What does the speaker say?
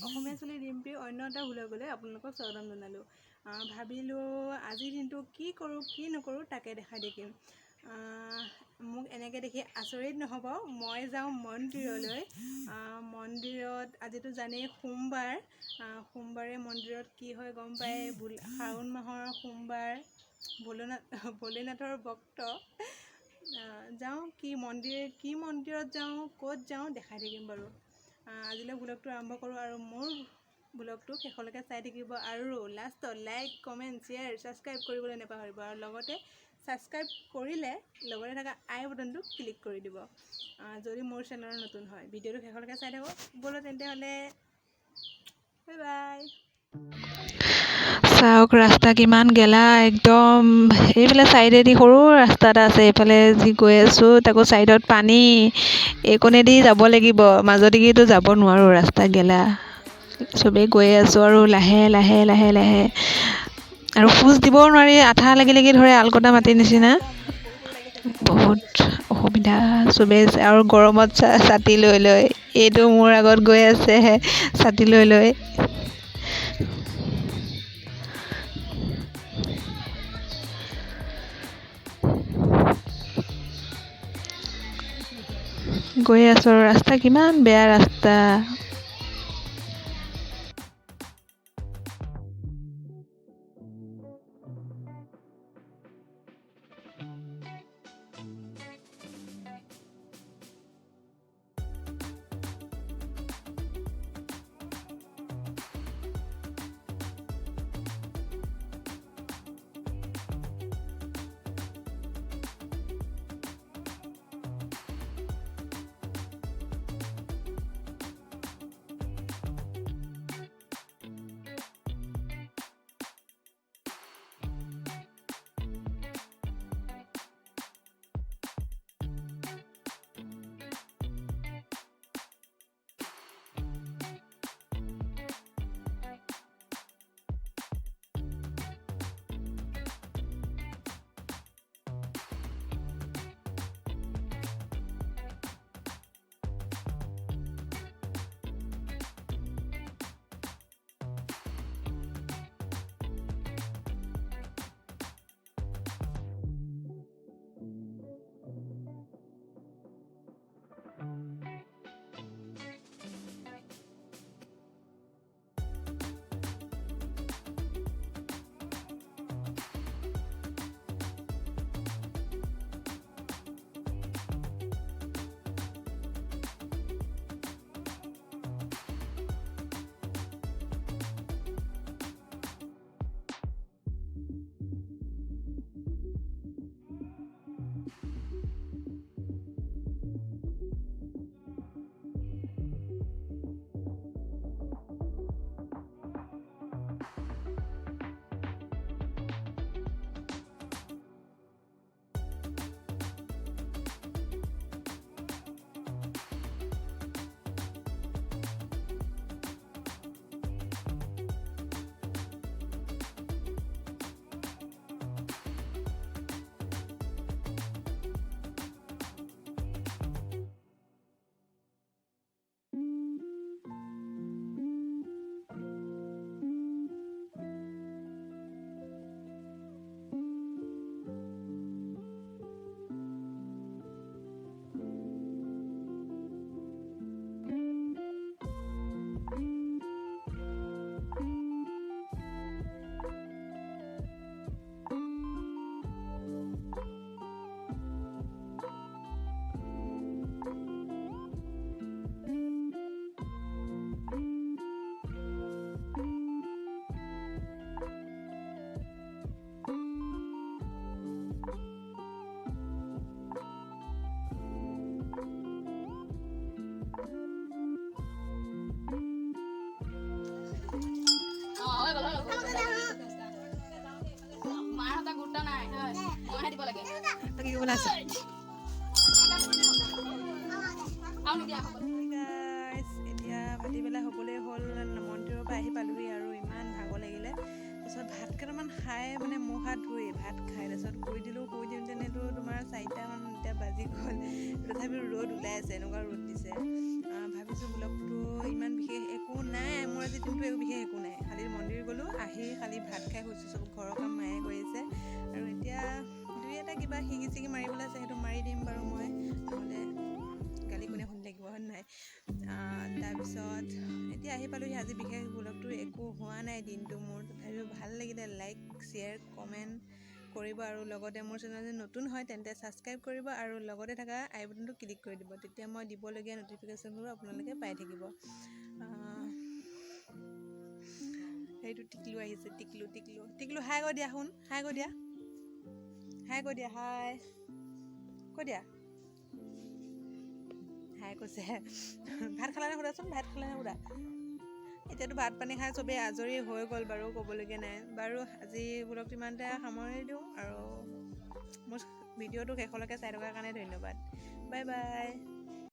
অসমীয়া ছোৱালী ৰিম্পীৰ অন্য এটা ভ্লগলৈ আপোনালোকক স্বাগতম জনালোঁ। ভাবিলোঁ আজিৰ দিনটো কি কৰোঁ কি নকৰোঁ তাকে দেখাই দেখিম। মোক এনেকৈ দেখি আচৰিত নহ'ব। মই যাওঁ মন্দিৰলৈ। মন্দিৰত আজিতো জানেই সোমবাৰে মন্দিৰত কি হয় গম পায়। শাওণ মাহৰ সোমবাৰ ভোলেনাথৰ ভক্ত। যাওঁ কি মন্দিৰত যাওঁ ক'ত যাওঁ দেখাই থাকিম বাৰু। আজিলৈ ভ্লগটো আৰম্ভ কৰোঁ আৰু মোৰ ভ্লগটো শেষলৈকে চাই থাকিব আৰু লাষ্টত লাইক কমেণ্ট শ্বেয়াৰ ছাবস্ক্ৰাইব কৰিবলৈ নাপাহৰিব আৰু লগতে ছাবস্ক্ৰাইব কৰিলে লগতে থকা আই বটনটো ক্লিক কৰি দিব যদি মোৰ চেনেলৰ নতুন হয়। ভিডিঅ'টো শেষলৈকে চাই থাকক ব'লো তেন্তে হ'লে বাই বাই। চাওক ৰাস্তা কিমান গেলা একদম। এইফালে চাইডেদি সৰু ৰাস্তা এটা আছে, এইফালে যি গৈ আছোঁ তাকো চাইডত পানী। এইকণেদি যাব লাগিব, মাজদিতো যাব নোৱাৰোঁ, ৰাস্তা গেলা। চবেই গৈ আছোঁ আৰু লাহে লাহে লাহে লাহে আৰু খোজ দিবও নোৱাৰি, আঠা লাগি লাগি ধৰে আলকটা মাটিৰ নিচিনা। বহুত অসুবিধা চবেই আৰু গৰমত ছাতি লৈ লৈ। এইটো মোৰ আগত গৈ আছে ছাতি লৈ লৈ। গৈ আছোঁ আৰু ৰাস্তা কিমান বেয়া ৰাস্তা। এতিয়া ভাটিবেলা হ'বলৈ হ'ল। মন্দিৰৰ পৰা আহি পালোহি আৰু ইমান ভাগৰ লাগিলে। তাৰপিছত ভাত কেইটামান খাই মুখ হাত ধুই ভাত খাই তাৰপিছত শুই দিওঁতেনেতো তোমাৰ 4টামান এতিয়া বাজি গ'ল। তথাপিও ৰ'দ ওলাই আছে, এনেকুৱা ৰ'দ দিছে। ভাবিছোঁ ব্লগটো ইমান বিশেষ একো নাই, মোৰ কিন্তু একো বিশেষ একো নাই, খালি মন্দিৰ গ'লোঁ, আহি খালি ভাত খাই শুইছোঁ। চব ঘৰৰ কাম মায়ে কৰিছে আৰু এতিয়া দুই এটা কিবা শিকি চিকি মাৰিবলৈ আছে, সেইটো মাৰি দিম বাৰু মই, নহ'লে গালি কোনে শুনি থাকিব হয় নহয়। তাৰপিছত এতিয়া আহি পালোঁহি। আজি বিশেষ ব্লগটো একো হোৱা নাই দিনটো মোৰ, তথাপিও ভাল লাগিলে। লাইক শ্বেয়াৰ কমেণ্ট কৰিব আৰু লগতে মোৰ চেনেল যদি নতুন হয় তেন্তে ছাবস্ক্ৰাইব কৰিব আৰু লগতে থকা আই বাটনটো ক্লিক কৰি দিব, তেতিয়া মই দিবলগীয়া ন'টিফিকেশ্যনবোৰ আপোনালোকে পাই থাকিব। সেইটো টিকলু আহিছে, টিকলু টিকলু টিকলু হাই কৈ দিয়া, শুন হাই কৈ দিয়া, হাই কৈ দিয়া, হাই কৈ দিয়া, হাই কৈছে। ভাত খালানে সোধাচোন, ভাত খালানে সোধা। এতিয়াতো ভাত পানী খাই চবেই আজৰি হৈ গ'ল বাৰু, ক'বলগীয়া নাই বাৰু। আজি ব্লগটো ইমানতে সামৰি দিওঁ আৰু মোৰ ভিডিঅ'টো শেষলৈকে চাই থকাৰ কাৰণে ধন্যবাদ। Bye bye.